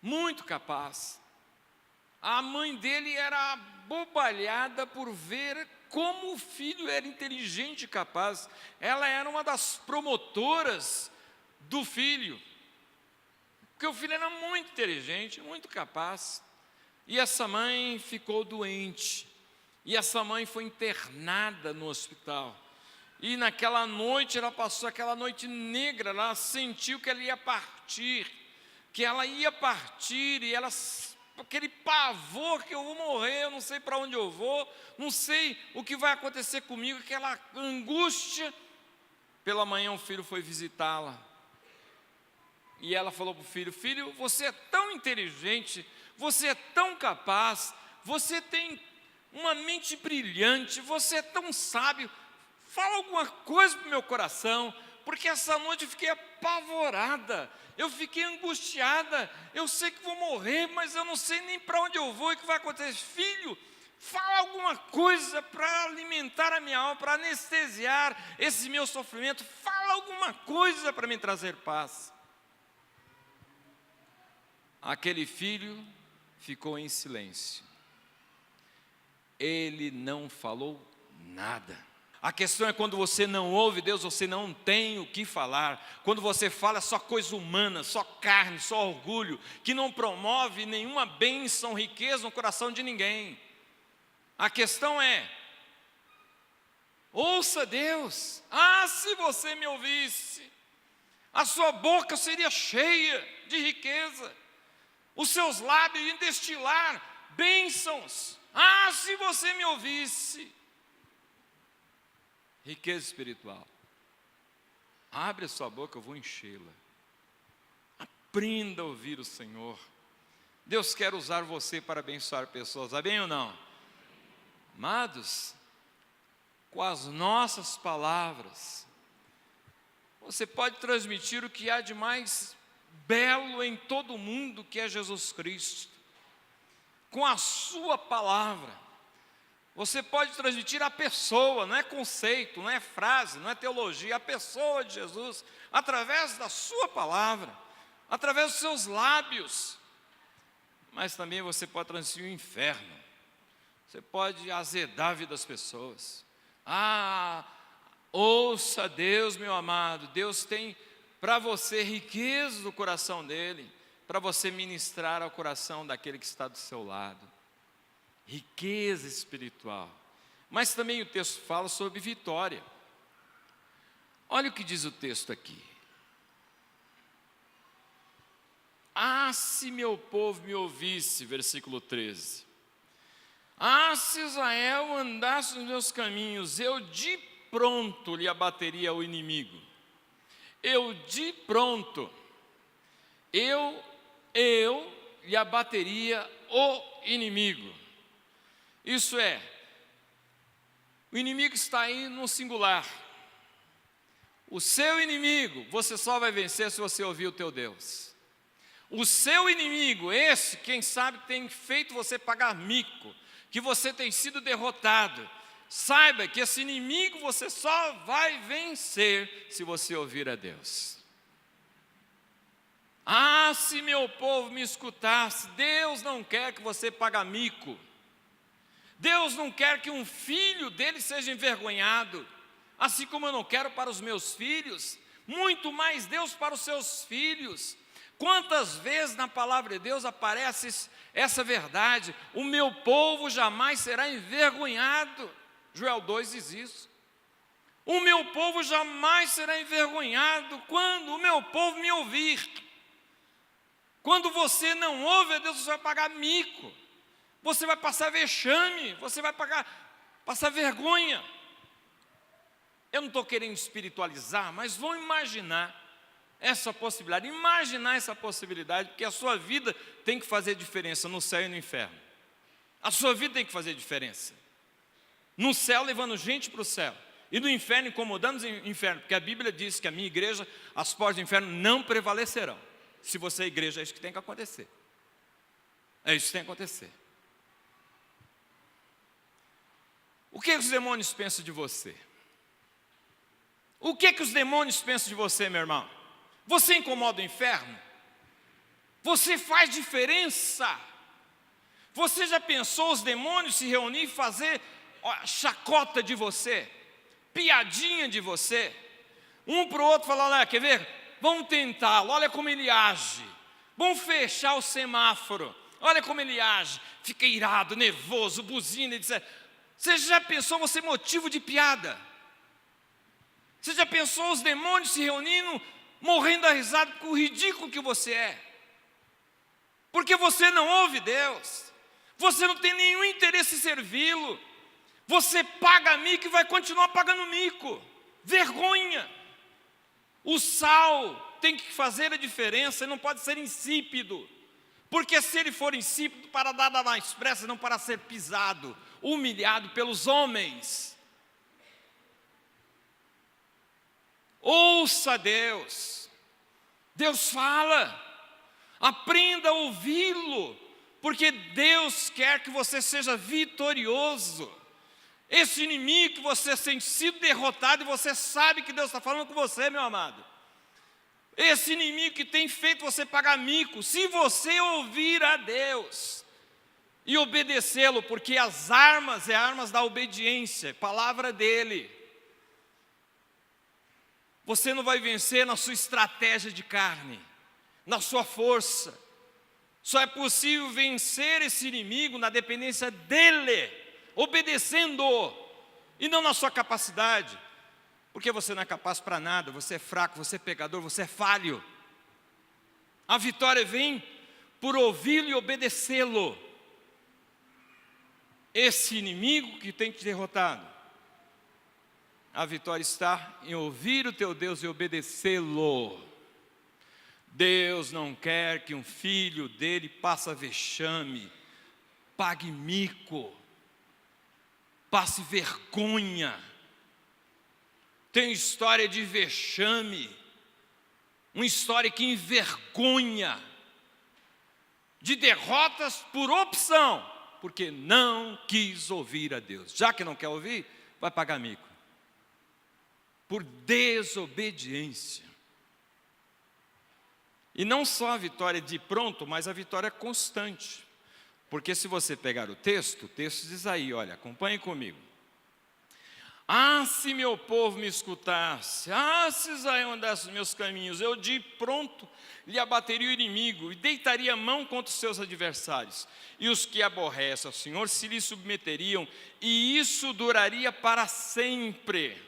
muito capaz. A mãe dele era abobalhada por ver como o filho era inteligente e capaz. Ela era uma das promotoras do filho, porque o filho era muito inteligente, muito capaz. E essa mãe ficou doente, e essa mãe foi internada no hospital. E naquela noite, ela passou aquela noite negra, ela sentiu que ela ia partir, e ela, aquele pavor que eu vou morrer, eu não sei para onde eu vou, não sei o que vai acontecer comigo, aquela angústia. Pela manhã o filho foi visitá-la, e ela falou para o filho: filho, você é tão inteligente, você é tão capaz, você tem uma mente brilhante, você é tão sábio, fala alguma coisa para o meu coração, porque essa noite eu fiquei apavorada, eu fiquei angustiada, eu sei que vou morrer, mas eu não sei nem para onde eu vou e o que vai acontecer. Filho, fala alguma coisa para alimentar a minha alma, para anestesiar esse meu sofrimento, fala alguma coisa para me trazer paz. Aquele filho ficou em silêncio. Ele não falou nada. A questão é quando você não ouve Deus, você não tem o que falar. Quando você fala só coisa humana, só carne, só orgulho, que não promove nenhuma bênção, riqueza no coração de ninguém. A questão é, ouça Deus. Ah, se você me ouvisse, a sua boca seria cheia de riqueza, os seus lábios iam destilar bênçãos. Ah, se você me ouvisse. Riqueza espiritual. Abre a sua boca, eu vou enchê-la. Aprenda a ouvir o Senhor. Deus quer usar você para abençoar pessoas, amém ou não? Amados, com as nossas palavras, você pode transmitir o que há de mais belo em todo o mundo, que é Jesus Cristo. Com a sua palavra, você pode transmitir a pessoa, não é conceito, não é frase, não é teologia, a pessoa de Jesus, através da sua palavra, através dos seus lábios. Mas também você pode transmitir o inferno, você pode azedar a vida das pessoas. Ah, ouça Deus, meu amado, Deus tem para você riqueza do coração dele, para você ministrar ao coração daquele que está do seu lado. Riqueza espiritual. Mas também o texto fala sobre vitória. Olha o que diz o texto aqui. Ah, se meu povo me ouvisse, versículo 13. Ah, se Israel andasse nos meus caminhos, eu de pronto lhe abateria o inimigo. Eu de pronto, eu lhe abateria o inimigo. Isso é, o inimigo está aí no singular. O seu inimigo, você só vai vencer se você ouvir o teu Deus. O seu inimigo, esse, quem sabe, tem feito você pagar mico, que você tem sido derrotado. Saiba que esse inimigo você só vai vencer se você ouvir a Deus. Ah, se meu povo me escutasse, Deus não quer que você pague mico. Deus não quer que um filho dele seja envergonhado, assim como eu não quero para os meus filhos, muito mais Deus para os seus filhos. Quantas vezes na palavra de Deus aparece essa verdade? O meu povo jamais será envergonhado. Joel 2 diz isso. O meu povo jamais será envergonhado quando o meu povo me ouvir. Quando você não ouve a Deus, você vai pagar mico. Você vai passar vexame, você vai passar vergonha. Eu não estou querendo espiritualizar, mas vão imaginar essa possibilidade. Imaginar essa possibilidade, porque a sua vida tem que fazer diferença no céu e no inferno. A sua vida tem que fazer diferença. No céu, levando gente para o céu. E no inferno, incomodando o inferno. Porque a Bíblia diz que a minha igreja, as portas do inferno não prevalecerão. Se você é igreja, é isso que tem que acontecer. É isso que tem que acontecer. O que os demônios pensam de você? O que os demônios pensam de você, meu irmão? Você incomoda o inferno? Você faz diferença? Você já pensou os demônios se reunir e fazer chacota de você? Piadinha de você? Um para o outro falar, olha, quer ver? Vamos tentá-lo, olha como ele age. Vamos fechar o semáforo, olha como ele age. Fica irado, nervoso, buzina, etc. Você já pensou você motivo de piada? Você já pensou os demônios se reunindo, morrendo da risada com o ridículo que você é? Porque você não ouve Deus, você não tem nenhum interesse em servi-lo, você paga mico e vai continuar pagando mico, vergonha. O sal tem que fazer a diferença, não pode ser insípido, porque se ele for insípido, para dar mais pressa, não para ser pisado, humilhado pelos homens. Ouça Deus, Deus fala, aprenda a ouvi-lo, porque Deus quer que você seja vitorioso. Esse inimigo que você tem sido derrotado e você sabe que Deus está falando com você, meu amado. Esse inimigo que tem feito você pagar mico, se você ouvir a Deus e obedecê-lo, porque as armas é armas da obediência, palavra dele. Você não vai vencer na sua estratégia de carne, na sua força. Só é possível vencer esse inimigo na dependência dele, obedecendo, e não na sua capacidade. Porque você não é capaz para nada, você é fraco, você é pecador, você é falho. A vitória vem por ouvi-lo e obedecê-lo. Esse inimigo que tem te derrotado, a vitória está em ouvir o teu Deus e obedecê-lo. Deus não quer que um filho dele passe vexame, pague mico, passe vergonha. Tem história de vexame, uma história que envergonha, de derrotas por opção, porque não quis ouvir a Deus. Já que não quer ouvir, vai pagar mico, por desobediência. E não só a vitória de pronto, mas a vitória constante. Porque se você pegar o texto diz aí, olha, acompanhe comigo. Ah, se meu povo me escutasse, ah, se Israel andasse nos meus caminhos, eu de pronto lhe abateria o inimigo e deitaria a mão contra os seus adversários. E os que aborrecem ao Senhor se lhe submeteriam, e isso duraria para sempre.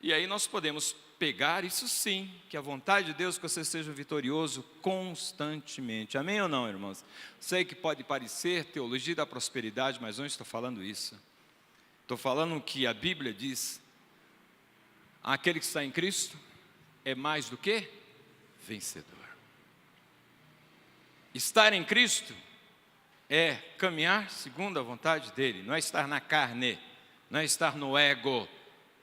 E aí nós podemos pegar isso sim, que a vontade de Deus é que você seja vitorioso constantemente. Amém ou não, irmãos? Sei que pode parecer teologia da prosperidade, mas não estou falando isso. Estou falando que a Bíblia diz: aquele que está em Cristo é mais do que vencedor. Estar em Cristo é caminhar segundo a vontade dEle, não é estar na carne, não é estar no ego,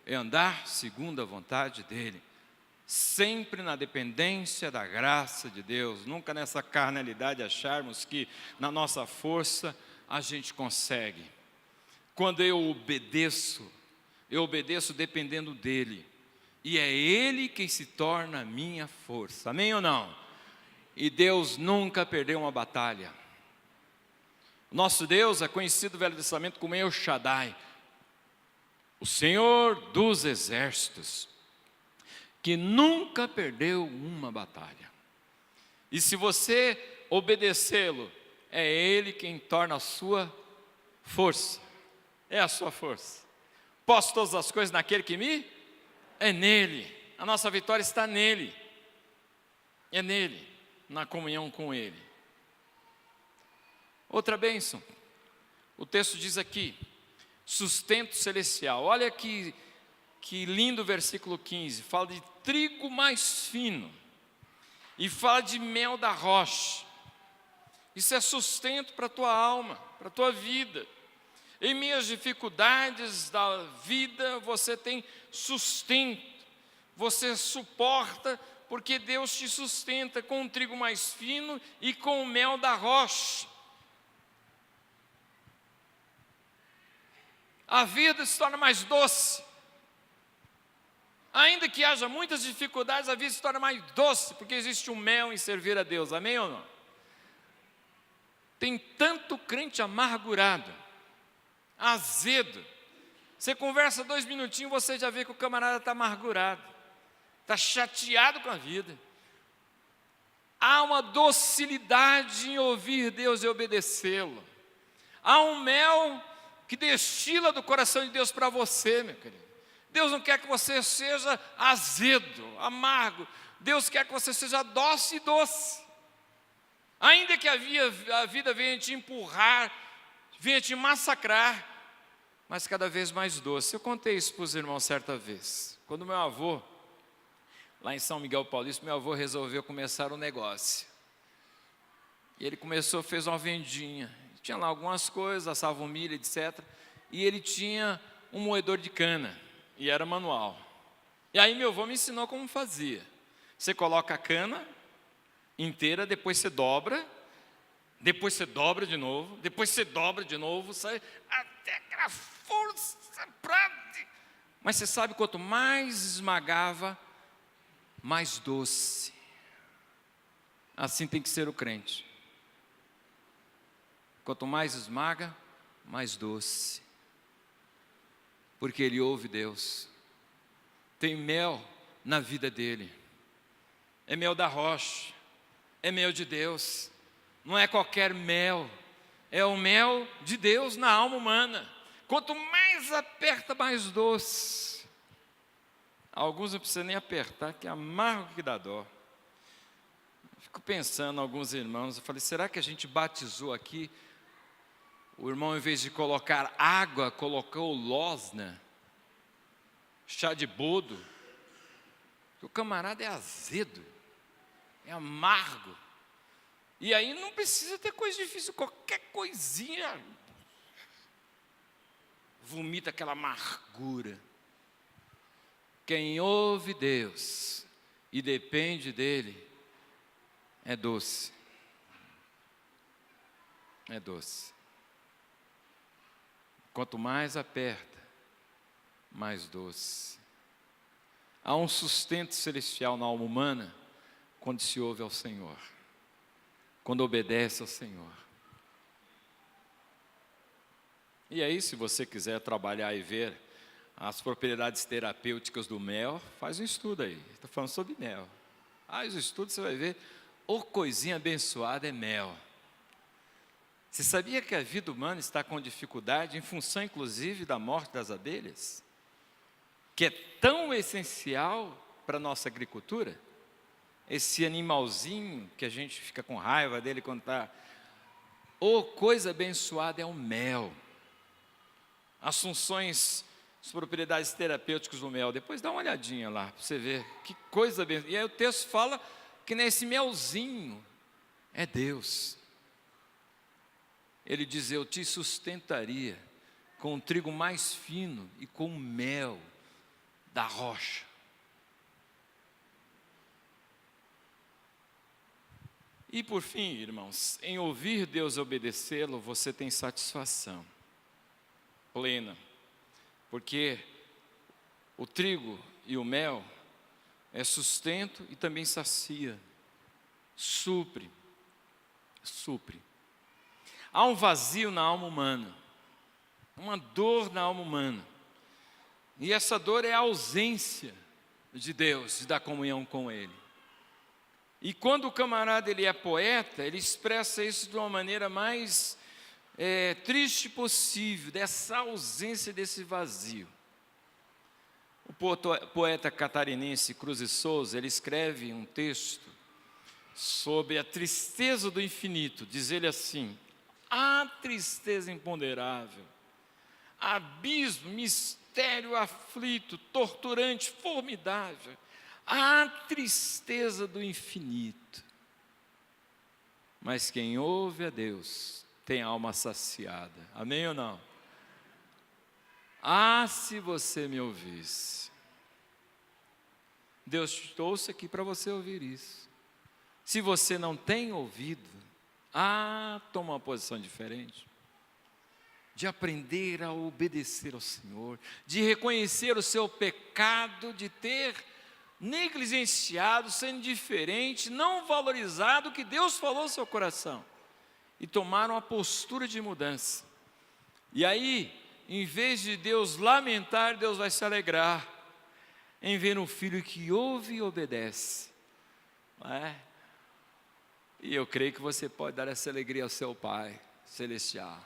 é andar segundo a vontade dEle, sempre na dependência da graça de Deus, nunca nessa carnalidade acharmos que na nossa força a gente consegue. Quando eu obedeço dependendo dEle, e é Ele quem se torna a minha força, amém ou não? E Deus nunca perdeu uma batalha. Nosso Deus é conhecido no Velho Testamento como El Shaddai, o Senhor dos exércitos, que nunca perdeu uma batalha. E se você obedecê-lo, é Ele quem torna a sua força. É a sua força. Posso todas as coisas naquele que me? É nele. A nossa vitória está nele. É nele, na comunhão com ele. Outra bênção. O texto diz aqui: sustento celestial. Olha que lindo o versículo 15. Fala de trigo mais fino. E fala de mel da rocha. Isso é sustento para a tua alma, para a tua vida. Em meio às dificuldades da vida, você tem sustento, você suporta, porque Deus te sustenta com um trigo mais fino e com o mel da rocha. A vida se torna mais doce. Ainda que haja muitas dificuldades, a vida se torna mais doce, porque existe um mel em servir a Deus, amém ou não? Tem tanto crente amargurado, azedo. Você conversa 2 minutinhos, você já vê que o camarada está amargurado, está chateado com a vida. Há uma docilidade em ouvir Deus e obedecê-lo. Há um mel que destila do coração de Deus para você, meu querido. Deus não quer que você seja azedo, amargo. Deus quer que você seja doce e doce. Ainda que a vida venha te empurrar, venha te massacrar, mas cada vez mais doce. Eu contei isso para os irmãos certa vez. Quando meu avô, lá em São Miguel Paulista, meu avô resolveu começar um negócio. E ele fez uma vendinha. Tinha lá algumas coisas, assava um milho, etc. E ele tinha um moedor de cana, e era manual. E aí meu avô me ensinou como fazia. Você coloca a cana inteira, depois você dobra, depois você dobra de novo, depois você dobra de novo, sai até aquela força. Mas você sabe, quanto mais esmagava, mais doce. Assim tem que ser o crente. Quanto mais esmaga, mais doce. Porque ele ouve Deus. Tem mel na vida dele. É mel da rocha, é mel de Deus, não é qualquer mel, é o mel de Deus na alma humana. Quanto mais aperta, mais doce. Alguns não precisam nem apertar, que é amargo que dá dó. Fico pensando, alguns irmãos, eu falei, será que a gente batizou aqui? O irmão, em vez de colocar água, colocou losna, chá de boldo. O camarada é azedo, é amargo. E aí não precisa ter coisa difícil, qualquer coisinha vomita aquela amargura. Quem ouve Deus e depende dele, é doce. É doce. Quanto mais aperta, mais doce. Há um sustento celestial na alma humana quando se ouve ao Senhor, quando obedece ao Senhor. E aí, se você quiser trabalhar e ver as propriedades terapêuticas do mel, faz um estudo aí. Estou falando sobre mel. Faz o estudo, você vai ver, ô coisinha abençoada é mel. Você sabia que a vida humana está com dificuldade, em função inclusive da morte das abelhas? Que é tão essencial para a nossa agricultura? Esse animalzinho que a gente fica com raiva dele quando está... Ô coisa abençoada é o mel. As funções, as propriedades terapêuticas do mel. Depois dá uma olhadinha lá, para você ver que coisa abençoada. E aí o texto fala que nesse melzinho é Deus. Ele diz, eu te sustentaria com o trigo mais fino e com o mel da rocha. E por fim, irmãos, em ouvir Deus e obedecê-lo, você tem satisfação plena, porque o trigo e o mel é sustento e também sacia, supre. Há um vazio na alma humana, uma dor na alma humana, e essa dor é a ausência de Deus e da comunhão com Ele. E quando o camarada ele é poeta, ele expressa isso de uma maneira mais triste possível, dessa ausência, desse vazio. O poeta catarinense Cruz e Souza, ele escreve um texto sobre a tristeza do infinito. Diz ele assim: há tristeza imponderável, abismo, mistério aflito, torturante, formidável. Há tristeza do infinito. Mas quem ouve a Deus tem alma saciada. Amém ou não? Ah, se você me ouvisse. Deus te trouxe aqui para você ouvir isso. Se você não tem ouvido, toma uma posição diferente. De aprender a obedecer ao Senhor, de reconhecer o seu pecado, de ter negligenciado, sendo indiferente, não valorizado o que Deus falou no seu coração. E tomar uma postura de mudança. E aí, em vez de Deus lamentar, Deus vai se alegrar em ver um filho que ouve e obedece. Não é? E eu creio que você pode dar essa alegria ao seu Pai Celestial.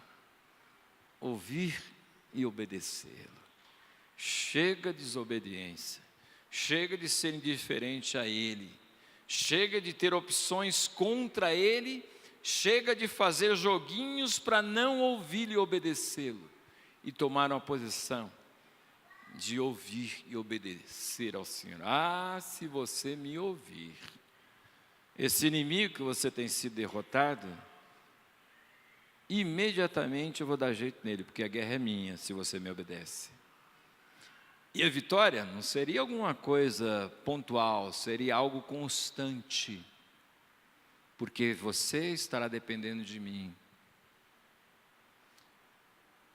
Ouvir e obedecê-lo. Chega de desobediência. Chega de ser indiferente a Ele. Chega de ter opções contra Ele. Chega de fazer joguinhos para não ouvir e obedecê-lo. E tomar uma posição de ouvir e obedecer ao Senhor. Se você me ouvir. Esse inimigo que você tem sido derrotado, imediatamente eu vou dar jeito nele, porque a guerra é minha, se você me obedece. E a vitória não seria alguma coisa pontual, seria algo constante, porque você estará dependendo de mim.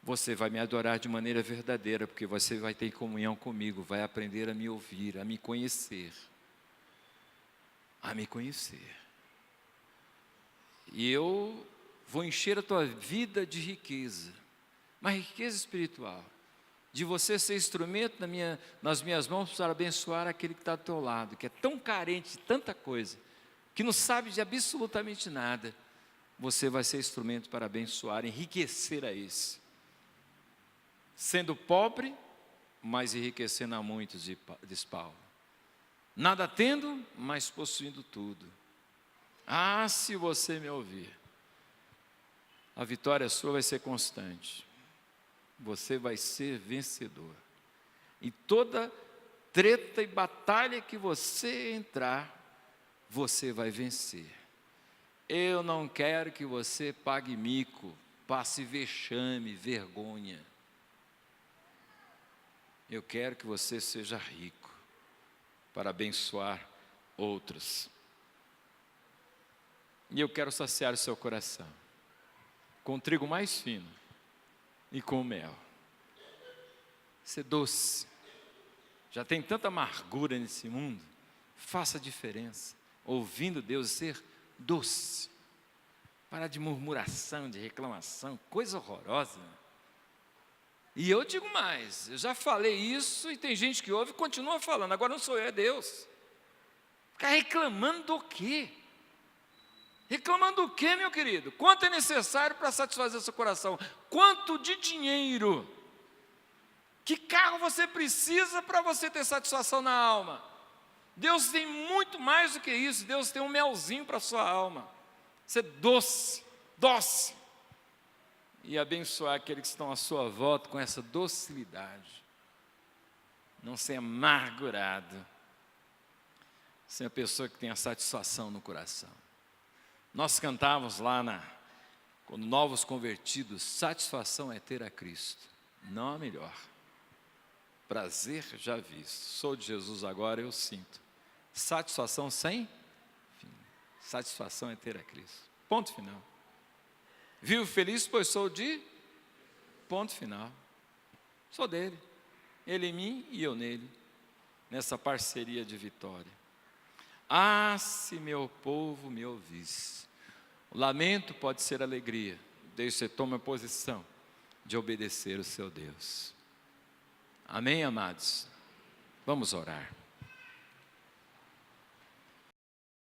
Você vai me adorar de maneira verdadeira, porque você vai ter comunhão comigo, vai aprender a me ouvir, a me conhecer. A me conhecer. E eu vou encher a tua vida de riqueza, mas riqueza espiritual. de você ser instrumento nas minhas mãos para abençoar aquele que está do teu lado, que é tão carente de tanta coisa, que não sabe de absolutamente nada. Você vai ser instrumento para abençoar, enriquecer a esse. Sendo pobre, mas enriquecendo a muitos, diz Paulo. Nada tendo, mas possuindo tudo. Ah, se você me ouvir, a vitória sua vai ser constante. Você vai ser vencedor. E toda treta e batalha que você entrar, você vai vencer. Eu não quero que você pague mico, passe vexame, vergonha. Eu quero que você seja rico para abençoar outros. E eu quero saciar o seu coração com o trigo mais fino e com o mel. Ser doce. Já tem tanta amargura nesse mundo. Faça a diferença. Ouvindo Deus, ser doce. Parar de murmuração, de reclamação, coisa horrorosa. E eu digo mais, eu já falei isso e tem gente que ouve e continua falando. Agora não sou eu, é Deus. Ficar reclamando do quê? Reclamando do quê, meu querido? Quanto é necessário para satisfazer seu coração? Quanto de dinheiro? Que carro você precisa para você ter satisfação na alma? Deus tem muito mais do que isso. Deus tem um melzinho para a sua alma. Ser doce, doce. E abençoar aqueles que estão à sua volta com essa docilidade. Não ser amargurado. Ser a pessoa que tem a satisfação no coração. Nós cantávamos lá, quando novos convertidos, satisfação é ter a Cristo, não há melhor. Prazer já visto, sou de Jesus agora, eu sinto. Satisfação sem fim. Satisfação é ter a Cristo. Ponto final. Vivo feliz, pois sou de... Ponto final. Sou dele. Ele em mim e eu nele. Nessa parceria de vitória. Ah, se meu povo me ouvisse. O lamento pode ser alegria. Desde que você tome a posição de obedecer o seu Deus. Amém, amados? Vamos orar.